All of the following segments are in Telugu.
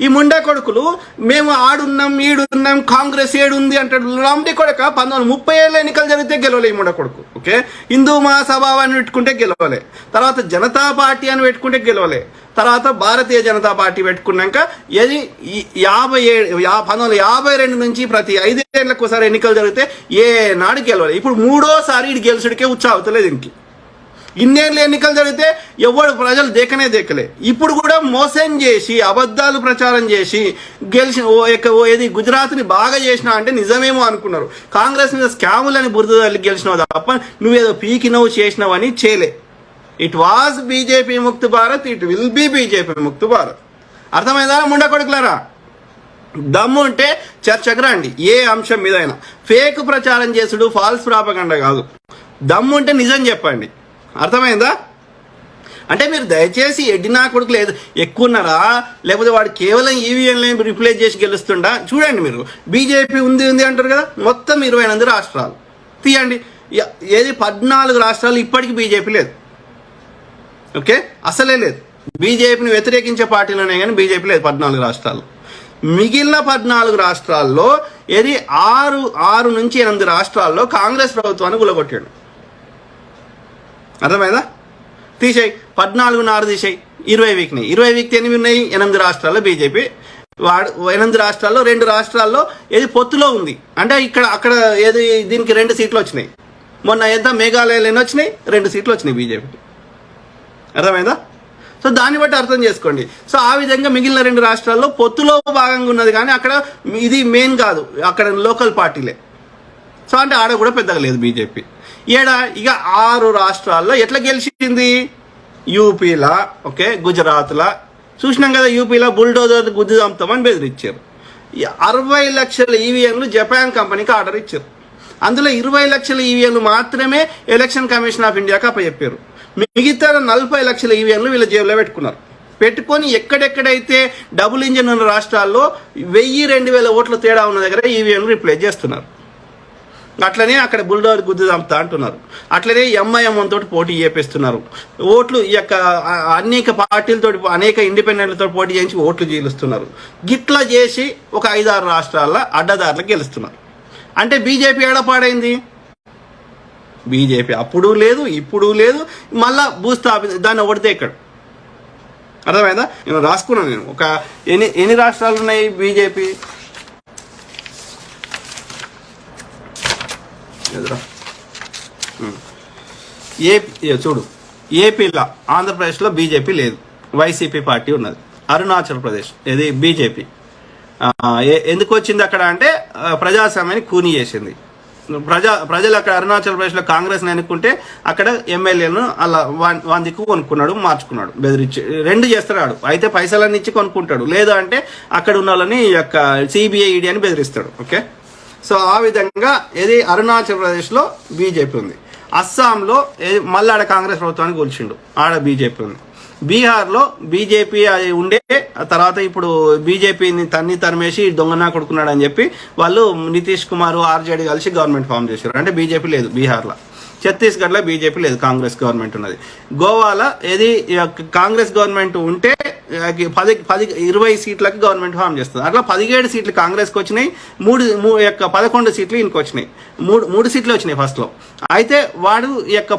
ఈ ముండా కొడుకులు మేము ఆడున్నాం ఈడున్నాం కాంగ్రెస్ ఏడుంది అంటాడు. రామ్డే కొడుక 1930 ఎన్నికలు జరిగితే గెలవలే ఈ ముండా కొడుకు. ఓకే, హిందూ మహాసభ అని పెట్టుకుంటే గెలవలే, తర్వాత జనతా పార్టీ అని పెట్టుకుంటే గెలవలే, తర్వాత భారతీయ జనతా పార్టీ పెట్టుకున్నాక ఏది 1952 నుంచి ప్రతి 5 ఏళ్ళకు ఒకసారి ఎన్నికలు జరిగితే ఏనాడు గెలవలే. ఇప్పుడు 3వ సారి ఇది గెలుచుడికే ఉత్సాహవుతలేదు. ఇంకి ఇన్నేళ్ళు ఎన్నికలు జరిగితే ఎవరు ప్రజలు దేకలే. ఇప్పుడు కూడా మోసం చేసి అబద్ధాలు ప్రచారం చేసి ఏది గుజరాత్ని బాగా చేసినా అంటే నిజమేమో అనుకున్నారు. కాంగ్రెస్ మీద స్కాములని బురద తల్లి గెలిచినావు తప్ప నువ్వేదో పీకినవు చేసినావని చేయలే. It was BJP mukt Bharat, it will be BJP mukt Bharat. అర్థమైందా ముండా కొడుకులారా? దమ్ము ఉంటే చర్చకు రండి. ఏ అంశం మీద అయినా ఫేక్ ప్రచారం చేసుడు ఫాల్స్ ప్రాపగండా కాదు. దమ్ము ఉంటే నిజం చెప్పండి. అర్థమైందా? అంటే మీరు దయచేసి ఎడ్డినా కొడుకు లేదు ఎక్కువన్నారా, లేకపోతే వాడు కేవలం ఈవీఎంలని రిప్లేస్ చేసి గెలుస్తుండా? చూడండి, మీరు బీజేపీ ఉంది అంటారు కదా, మొత్తం 28 రాష్ట్రాలు తీయండి. ఏది 14 రాష్ట్రాలు ఇప్పటికీ బీజేపీ లేదు. ఓకే, అసలే లేదు. బీజేపీని వ్యతిరేకించే పార్టీలోనే కానీ బీజేపీ లేదు 14 రాష్ట్రాలు. మిగిలిన 14 రాష్ట్రాల్లో ఏది 6 నుంచి 8 రాష్ట్రాల్లో కాంగ్రెస్ ప్రభుత్వాన్ని గులగొట్టాడు. అర్థమైందా? తీసేయి 14 తీసేయి, 20 వీక్ని 20 వీక్కి 8 ఉన్నాయి. 8 రాష్ట్రాల్లో బీజేపీ 8 రాష్ట్రాల్లో 2 రాష్ట్రాల్లో ఏది పొత్తులో ఉంది. అంటే అక్కడ ఏది దీనికి 2 సీట్లు వచ్చినాయి. మొన్న ఎంత మేఘాలయలో ఎన్ని వచ్చినాయి? 2 సీట్లు వచ్చినాయి బీజేపీకి. అర్థమైందా? సో దాన్ని బట్టి అర్థం చేసుకోండి. సో ఆ విధంగా మిగిలిన 2 రాష్ట్రాల్లో పొత్తులో భాగంగా ఉన్నది, కానీ అక్కడ ఇది మెయిన్ కాదు, అక్కడ లోకల్ పార్టీలే. సో అంటే ఆడ కూడా పెద్దగా లేదు బీజేపీ. ఇక 6 రాష్ట్రాల్లో ఎట్లా గెలిచింది? యూపీలా, ఓకే, గుజరాత్లా చూసినాం కదా. యూపీలో బుల్డోజర్ గుద్దు చంపుతామని బెదిరించారు. 60 లక్షల ఈవీఎంలు జపాన్ కంపెనీకి ఆర్డర్ ఇచ్చారు. అందులో 20 లక్షల ఈవీఎంలు మాత్రమే ఎలక్షన్ కమిషన్ ఆఫ్ ఇండియాకి అప్పచెప్పారు. మిగతా 40 లక్షల ఈవీఎంలు వీళ్ళ జేబులో పెట్టుకొని ఎక్కడెక్కడైతే డబుల్ ఇంజిన్ ఉన్న రాష్ట్రాల్లో 1000-2000 ఓట్ల తేడా ఉన్న దగ్గర ఈవీఎంలు రిప్లేస్ చేస్తున్నారు. అట్లనే అక్కడ బుల్డోజర్ గుద్దు చంపుతా అంటున్నారు. అట్లనే ఎంఐఎం తోటి పోటీ చేపిస్తున్నారు. ఓట్లు ఈ యొక్క అనేక పార్టీలతో అనేక ఇండిపెండెంట్లతో పోటీ చేయించి ఓట్లు చీలుస్తున్నారు. గిట్లా చేసి ఒక 5-6 రాష్ట్రాల్లో అడ్డదారులకు గెలుస్తున్నారు. అంటే బీజేపీ ఏడపాడైంది? బీజేపీ అప్పుడు లేదు, ఇప్పుడు లేదు, మళ్ళా భూస్థాపి దాన్ని ఒకటితే ఇక్కడ. అర్థమైందా? నేను రాసుకున్నాను. నేను ఒక ఎన్ని రాష్ట్రాలు ఉన్నాయి బీజేపీ? చూడు, ఏపీలో ఆంధ్రప్రదేశ్లో బీజేపీ లేదు, వైసీపీ పార్టీ ఉన్నది. అరుణాచల్ ప్రదేశ్ ఇది బీజేపీ. ఎందుకు వచ్చింది అక్కడ అంటే ప్రజాస్వామ్యాన్ని కూని చేసింది. ప్రజలు అక్కడ అరుణాచల్ ప్రదేశ్లో కాంగ్రెస్ని ఎన్నుకుంటే అక్కడ ఎమ్మెల్యేలను అలా వందికు కొనుక్కున్నాడు, మార్చుకున్నాడు, బెదిరించి 2 చేస్తాడు. అయితే పైసలన్నీ ఇచ్చి కొనుక్కుంటాడు, లేదు అంటే అక్కడ ఉన్న వాళ్ళని యొక్క సిబిఐ ఈడీ అని బెదిరిస్తాడు. ఓకే, సో ఆ విధంగా ఇది అరుణాచల్ ప్రదేశ్లో బీజేపీ ఉంది. అస్సాంలో మళ్ళీ ఆడ కాంగ్రెస్ ప్రభుత్వాన్ని కూల్చిండు, ఆడ బీజేపీ ఉంది. బీహార్లో బీజేపీ ఉండే తర్వాత ఇప్పుడు బీజేపీని తరిమేసి దొంగనా కొడుకున్నాడు అని చెప్పి వాళ్ళు నితీష్ కుమార్ ఆర్జేడీ కలిసి గవర్నమెంట్ ఫామ్ చేశారు. అంటే బీజేపీ లేదు బీహార్లో. ఛత్తీస్గఢ్లో బీజేపీ లేదు, కాంగ్రెస్ గవర్నమెంట్ ఉన్నది. గోవాలో ఏది కాంగ్రెస్ గవర్నమెంట్ ఉంటే 20 సీట్లకి గవర్నమెంట్ ఫామ్ చేస్తుంది. అట్లా 17 సీట్లు కాంగ్రెస్కి వచ్చినాయి, 11 సీట్లు ఈయనకి వచ్చినాయి. 3 సీట్లు వచ్చినాయి ఫస్ట్లో. అయితే వాడు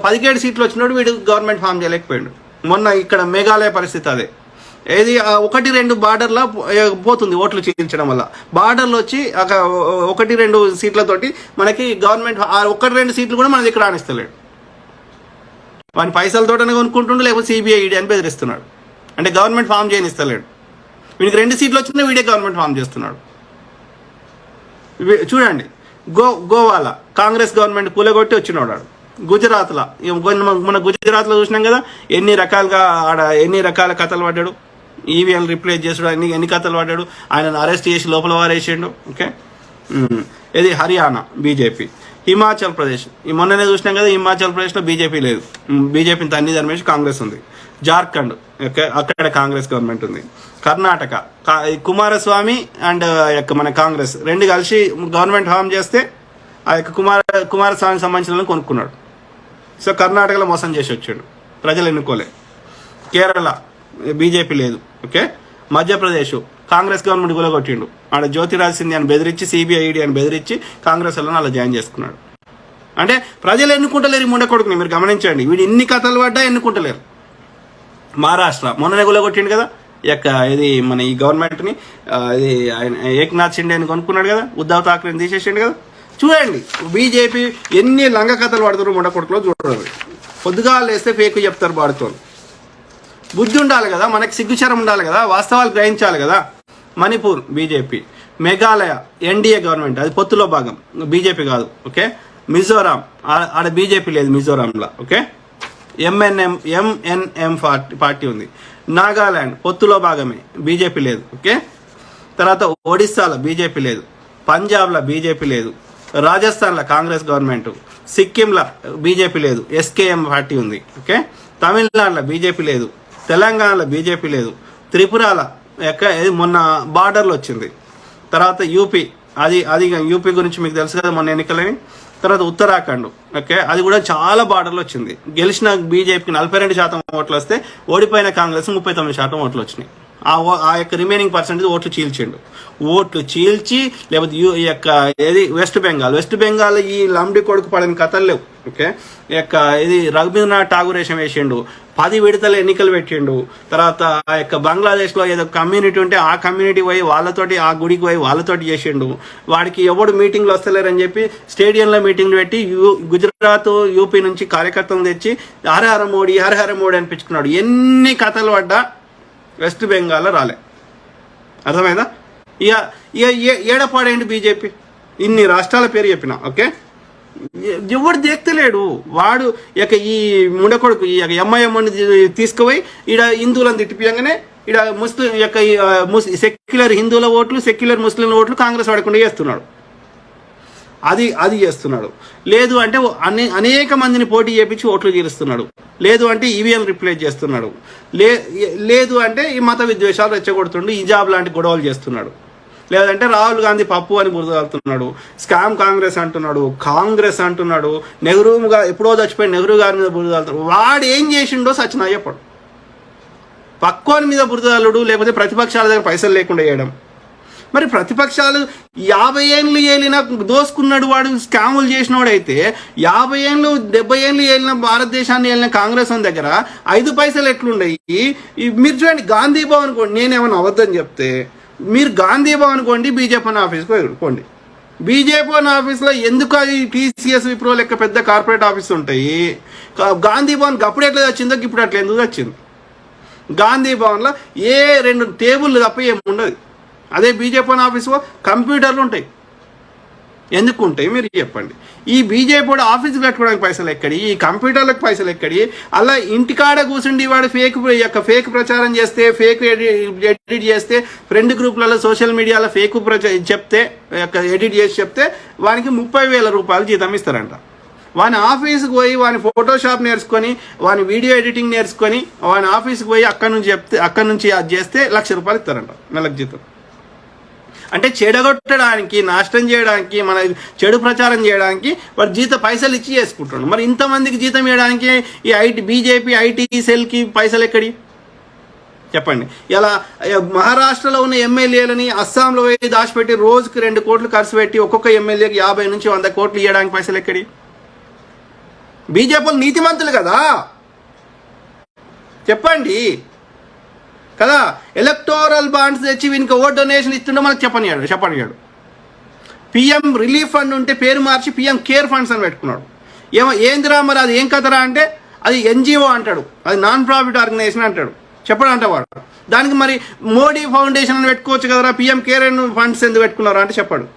17 సీట్లు వచ్చినప్పుడు వీడు గవర్నమెంట్ ఫామ్ చేయలేకపోయాడు. మొన్న ఇక్కడ మేఘాలయ పరిస్థితి అదే. ఏది 1-2 బార్డర్లో పోతుంది ఓట్లు చీల్చడం వల్ల. బార్డర్లో వచ్చి 1-2 సీట్లతోటి మనకి గవర్నమెంట్ 1-2 సీట్లు కూడా మన దగ్గర రాణిస్తలేడు. వాని పైసలతోటనే కొనుక్కుంటుండు, లేకపోతే సిబిఐ ఈడీ అని బెదిరిస్తున్నాడు. అంటే గవర్నమెంట్ ఫామ్ చేయనిస్తలేడు. వీడికి 2 సీట్లు వచ్చినా వీడే గవర్నమెంట్ ఫామ్ చేస్తున్నాడు. చూడండి, గోవాలో కాంగ్రెస్ గవర్నమెంట్ కూలగొట్టి వచ్చినాడు. గుజరాత్లో మన గుజరాత్లో చూసినాం కదా ఎన్ని రకాల కథలు పడ్డాడు. ఈవీఎం రిప్లేస్ చేసాడు, ఎన్ని కథలు పడ్డాడు. ఆయనను అరెస్ట్ చేసి లోపల వారేసిండు. ఓకే, ఇది హర్యానా బీజేపీ. హిమాచల్ ప్రదేశ్ మొన్ననే చూసినాం కదా, హిమాచల్ ప్రదేశ్లో బీజేపీ లేదు, బీజేపీని తన్ని ధర్మేసి కాంగ్రెస్ ఉంది. జార్ఖండ్ అక్కడ కాంగ్రెస్ గవర్నమెంట్ ఉంది. కర్ణాటక కుమారస్వామి అండ్ మన కాంగ్రెస్ 2 కలిసి గవర్నమెంట్ ఫామ్ చేస్తే ఆ యొక్క కుమారస్వామికి సంబంధించిన కొనుక్కున్నాడు. సో కర్ణాటకలో మోసం చేసి వచ్చాడు, ప్రజలు ఎన్నుకోలే. కేరళ బీజేపీ లేదు. ఓకే, మధ్యప్రదేశ్ కాంగ్రెస్ గవర్నమెంట్ గులగొట్టిండు. ఆడ జ్యోతిరాజ్ సింధియాని బెదిరించి సిబిఐ ఈడీ అని బెదిరించి కాంగ్రెస్ వాళ్ళని అలా జాయిన్ చేసుకున్నాడు. అంటే ప్రజలు ఎన్నుకుంటలేరు ఈ ముండ కొడుకుని. మీరు గమనించండి, వీడు ఇన్ని కథలు పడ్డా ఎన్నుకుంటలేరు. మహారాష్ట్ర మొన్ననే గులగొట్టిండు కదా ఇది మన ఈ గవర్నమెంట్ని, ఇది ఆయన ఏక్నాథ్ షిండేని కొనుక్కున్నాడు కదా, ఉద్ధవ్ ఠాక్రేని తీసేసిండు కదా. చూడండి బీజేపీ ఎన్ని లంగ కథలు పడుతున్నారు ముండ కొడుకులో చూడండి. పొద్దుగా లేస్తే ఫేక్ చెప్తారు పాడుతోని. బుద్ధి ఉండాలి కదా, మనకి సిగ్గుచరం ఉండాలి కదా, వాస్తవాలు గ్రహించాలి కదా. Manipur BJP, Meghalaya NDA government, అది పొత్తులో భాగం, బీజేపీ కాదు. ఓకే, మిజోరాం ఆడ బీజేపీ లేదు మిజోరాంలో. ఓకే, ఎంఎన్ఎం పార్టీ ఉంది. నాగాలాండ్ పొత్తులో భాగమే, బీజేపీ లేదు. ఓకే, తర్వాత ఒడిస్సాలో బీజేపీ లేదు, పంజాబ్లో బీజేపీ లేదు, రాజస్థాన్లో కాంగ్రెస్ గవర్నమెంట్, సిక్కింలో బీజేపీ లేదు, ఎస్కేఎం పార్టీ ఉంది. ఓకే, తమిళనాడులో బీజేపీ లేదు, తెలంగాణలో బీజేపీ లేదు, త్రిపురలో మొన్న బార్డర్లో వచ్చింది. తర్వాత యూపీ, అది యూపీ గురించి మీకు తెలుసు కదా మొన్న ఎన్నికలని. తర్వాత ఉత్తరాఖండ్, ఓకే, అది కూడా చాలా బార్డర్లో వచ్చింది. గెలిచిన బీజేపీకి 42% ఓట్లు వస్తే ఓడిపోయిన కాంగ్రెస్ 39% ఓట్లు వచ్చినాయి. ఆ యొక్క రిమైనింగ్ పర్సెంటేజ్ ఓట్లు చీల్చి లేకపోతే ఈ యొక్క ఏది వెస్ట్ బెంగాల్ ఈ లంబడి కొడుకు పడిన కథలు లేవు. ఓకే, ఈ యొక్క ఇది రవీంద్రనాథ్ ఠాగూర్ వేషం వేసిండు, 10 విడతల ఎన్నికలు పెట్టిండు. తర్వాత ఆ యొక్క బంగ్లాదేశ్లో ఏదో కమ్యూనిటీ ఉంటే ఆ కమ్యూనిటీ పోయి వాళ్ళతోటి, ఆ గుడికి పోయి వాళ్ళతోటి చేసిండు. వాడికి ఎవడు మీటింగ్లు వస్తలేరని చెప్పి స్టేడియంలో మీటింగ్లు పెట్టి గుజరాత్ యూపీ నుంచి కార్యకర్తలు తెచ్చి హర హర మోడీ అనిపించుకున్నాడు. ఎన్ని కథలు పడ్డా వెస్ట్ బెంగాల్లో రాలే. అర్థమైందా? ఇక ఏడపాడేంటి బీజేపీ, ఇన్ని రాష్ట్రాల పేరు చెప్పిన. ఓకే, ఎవడు దేక్తలేడు. వాడు ఇక ఈ ముండకొడుకు ఈ ఎంఐఎంని తీసుకుపోయి ఈడ హిందువులను తిట్టిపోయంగానే ఈడ ముస్లిం యొక్క సెక్యులర్ హిందువుల ఓట్లు, సెక్యులర్ ముస్లింల ఓట్లు కాంగ్రెస్ వాడకుండా చేస్తున్నాడు. అది చేస్తున్నాడు. లేదు అంటే అనేక మందిని పోటీ చేపించి ఓట్లు గెలుస్తున్నాడు. లేదు అంటే ఈవీఎం రిప్లేస్ చేస్తున్నాడు. లేదు అంటే ఈ మత విద్వేషాలు రెచ్చగొడుతుండు, హిజాబ్ లాంటి గొడవలు చేస్తున్నాడు. లేదంటే రాహుల్ గాంధీ పప్పు అని బురదలుతున్నాడు, స్కామ్ కాంగ్రెస్ అంటున్నాడు, నెహ్రూగా ఎప్పుడో చచ్చిపోయి నెహ్రూ గారి మీద బురదలుతున్నాడు. వాడు ఏం చేసిండో సచిన చెప్పడు. పక్కోని మీద బురదలుడు, లేకపోతే ప్రతిపక్షాల దగ్గర పైసలు లేకుండా చేయడం. మరి ప్రతిపక్షాలు 50 ఏళ్ళు ఏలిన దోసుకున్నాడు వాడు, స్కాములు చేసినవాడు అయితే 50 ఏళ్ళు 70 ఏళ్ళు ఏలిన భారతదేశాన్ని ఏలిన కాంగ్రెస్ దగ్గర 5 పైసలు ఎట్లుండయి. మీరు చూడండి, గాంధీ భవన్ కోండి, నేనేమన్నా అవద్దని చెప్తే మీరు గాంధీ భవన్ కోండి, బీజేపీ ఆఫీస్కి వెళ్ళుకోండి. బీజేపీ ఆఫీస్లో ఎందుకు అది టీసీఎస్ విప్రో లెక్క పెద్ద కార్పొరేట్ ఆఫీస్ ఉంటాయి. గాంధీ భవన్ అప్పుడు ఎట్లా వచ్చిందో ఇప్పుడు అట్లా ఎందుకు వచ్చింది. గాంధీ భవన్లో 2 టేబుల్ తప్ప ఏముండదు. అదే బీజేపీ ఆఫీస్లో కంప్యూటర్లు ఉంటాయి. ఎందుకు ఉంటాయి మీరు చెప్పండి. ఈ బీజేపీ ఆఫీస్కి పెట్టుకోవడానికి పైసలు ఎక్కడి, ఈ కంప్యూటర్లకు పైసలు ఎక్కడి. అలా ఇంటికాడ కూర్చుండి వాడు ఫేక్ ప్రచారం చేస్తే, ఫేక్ ఎడిట్ చేస్తే, ఫ్రెండ్ గ్రూప్లలో సోషల్ మీడియాలో ఫేక్ చెప్తే, ఎడిట్ చేసి చెప్తే వానికి 30,000 రూపాయలు జీతం ఇస్తారంట. వాని ఆఫీస్కి పోయి వాని ఫోటోషాప్ నేర్చుకొని, వాని వీడియో ఎడిటింగ్ నేర్చుకొని, వాని ఆఫీస్కి పోయి అక్కడి నుంచి అది చేస్తే ₹1,00,000 ఇస్తారంట నెలకు జీతం. అంటే చెడగొట్టడానికి, నాశనం చేయడానికి, మన చెడు ప్రచారం చేయడానికి వాడు పైసలు ఇచ్చి చేసుకుంటున్నాడు. మరి ఇంతమందికి జీతం ఇవ్వడానికి ఈ బీజేపీ ఐటీ సెల్కి పైసలు ఎక్కడి చెప్పండి. ఇలా మహారాష్ట్రలో ఉన్న ఎమ్మెల్యేలని అస్సాంలో పోయి దాచిపెట్టి రోజుకి 2 కోట్లు ఖర్చు పెట్టి ఒక్కొక్క ఎమ్మెల్యేకి 50 నుంచి 100 కోట్లు ఇవ్వడానికి పైసలు ఎక్కడి. బీజేపీ నీతిమంతులు కదా, చెప్పండి కదా. ఎలక్టోరల్ బాండ్స్ తెచ్చి వీనికి ఓట్ డొనేషన్ ఇస్తుండే మనకు చెప్పనియాడు. పిఎం రిలీఫ్ ఫండ్ ఉంటే పేరు మార్చి పిఎం కేర్ ఫండ్స్ అని పెట్టుకున్నాడు. ఏందిరా మరి అది ఏం కథరా అంటే అది ఎన్జిఓ అంటాడు, అది నాన్ ప్రాఫిట్ ఆర్గనైజేషన్ అంటాడు. చెప్పడంట వాడు. దానికి మరి మోడీ ఫౌండేషన్ అని పెట్టుకోవచ్చు కదరా, పిఎం కేర్ ఫండ్స్ ఎందుకు పెట్టుకున్నారా అంటే చెప్పాడు.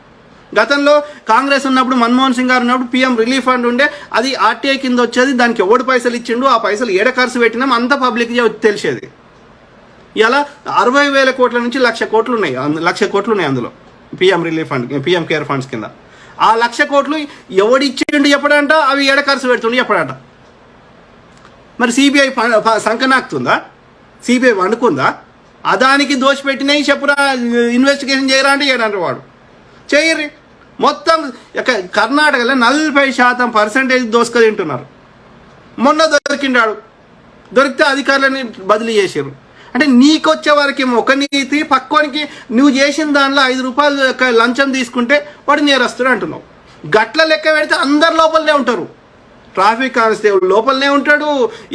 గతంలో కాంగ్రెస్ ఉన్నప్పుడు, మన్మోహన్ సింగ్ గారు ఉన్నప్పుడు పిఎం రిలీఫ్ ఫండ్ ఉండే, అది ఆర్టీఐ కింద వచ్చేది. దానికి ఎవడు పైసలు ఇచ్చిండు, ఆ పైసలు ఏడ ఖర్చు పెట్టినాం అంత పబ్లిక్ తెలిసేది. ఇలా 60,000 కోట్ల నుంచి 1,00,000 కోట్లు ఉన్నాయి. 1,00,000 కోట్లు ఉన్నాయి అందులో PM relief fund, PM care funds కింద. ఆ 1,00,000 కోట్లు ఎవడిచ్చిండు చెప్పడంట, అవి ఏడ ఖర్చు పెడుతుండే చెప్పడంట. మరి సిబిఐ సంకనాక్తుందా, సిబిఐ వండుకుందా? అదానికి దోషపెట్టినాయి చెప్పురా, ఇన్వెస్టిగేషన్ చేయరా అంటే చేయడంట వాడు. చేయరు. మొత్తం కర్ణాటకలో 40% దోసుక తింటున్నారు. మొన్న దొరికిండాడు, దొరికితే అధికారులని బదిలీ చేసారు. అంటే నీకొచ్చే వరకేమో ఒక నీతి, పక్కోనికి నువ్వు చేసిన దానిలో 5 రూపాయలు లంచం తీసుకుంటే వాడు నేరస్తుడు అంటున్నావు. గట్ల లెక్క పెడితే అందరు లోపలనే ఉంటారు. ట్రాఫిక్ కానిస్టేబుల్ లోపలనే ఉంటాడు,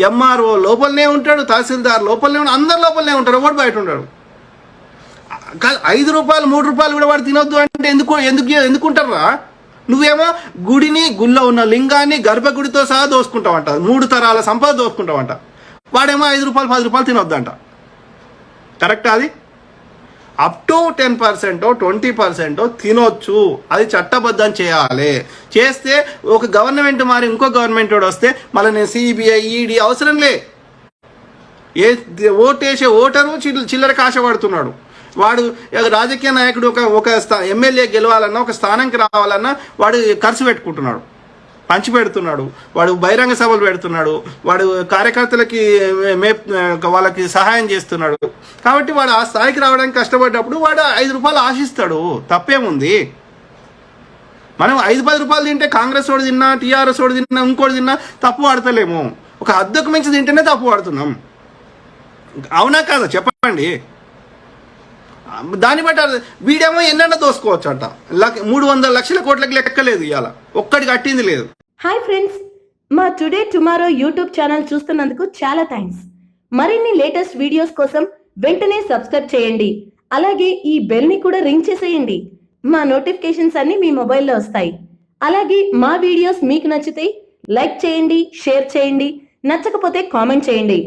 ఎంఆర్ఓ లోపలనే ఉంటాడు, తహసీల్దార్ లోపలనే ఉంటాడు, అందరు లోపలనే ఉంటారు, వాడు బయట ఉంటాడు. 5 రూపాయలు 3 రూపాయలు కూడా వాడు తినొద్దు అంటే ఎందుకుంటారా? నువ్వేమో గుళ్ళో ఉన్న లింగాన్ని గర్భగుడితో సహా దోసుకుంటావంట, 3 తరాల సంపద దోసుకుంటావంట. వాడేమో 5 రూపాయలు 10 రూపాయలు తినొద్దంట. కరెక్టా? అది అప్ టు 10% 20% తినొచ్చు. అది చట్టబద్ధం చేయాలి. చేస్తే ఒక గవర్నమెంట్ మారి ఇంకో గవర్నమెంట్ వస్తే మళ్ళీ నేను సిబిఐ ఈడీ అవసరం లే. ఓటేసే ఓటరు చిల్లర ఆశపడుతున్నాడు. వాడు రాజకీయ నాయకుడు ఒక ఎమ్మెల్యే గెలవాలన్నా, ఒక స్థానానికి రావాలన్నా వాడు ఖర్చు పెట్టుకుంటున్నాడు, పంచి పెడుతున్నాడు, వాడు బహిరంగ సభలు పెడుతున్నాడు, వాడు కార్యకర్తలకి వాళ్ళకి సహాయం చేస్తున్నాడు. కాబట్టి వాడు ఆ స్థాయికి రావడానికి కష్టపడ్డప్పుడు వాడు 5 రూపాయలు ఆశిస్తాడు. తప్పేముంది? మనం 5-10 రూపాయలు తింటే కాంగ్రెస్ వాడు తిన్నా, టీఆర్ఎస్ వాడు తిన్నా, ఇంకోటి తిన్నా తప్పు పడతలేము. ఒక హద్దుకు మించి తింటేనే తప్పు పడుతున్నాం. అవునా కాదా చెప్పండి? దాన్ని బట్టి వీడేమో ఎన్నైనా దోసుకోవచ్చు అంట. 300 లక్షల కోట్లకి లెక్కలేదు, ఇవాళ ఒక్కటి కట్టింది లేదు. హాయ్ ఫ్రెండ్స్, మా టుడే టుమారో యూట్యూబ్ ఛానల్ చూస్తున్నందుకు చాలా థ్యాంక్స్. మరిన్ని లేటెస్ట్ వీడియోస్ కోసం వెంటనే సబ్స్క్రైబ్ చేయండి. అలాగే ఈ బెల్ ని కూడా రింగ్ చేసేయండి. మా నోటిఫికేషన్స్ అన్ని మీ మొబైల్లో వస్తాయి. అలాగే మా వీడియోస్ మీకు నచ్చితే లైక్ చేయండి, షేర్ చేయండి, నచ్చకపోతే కామెంట్ చేయండి.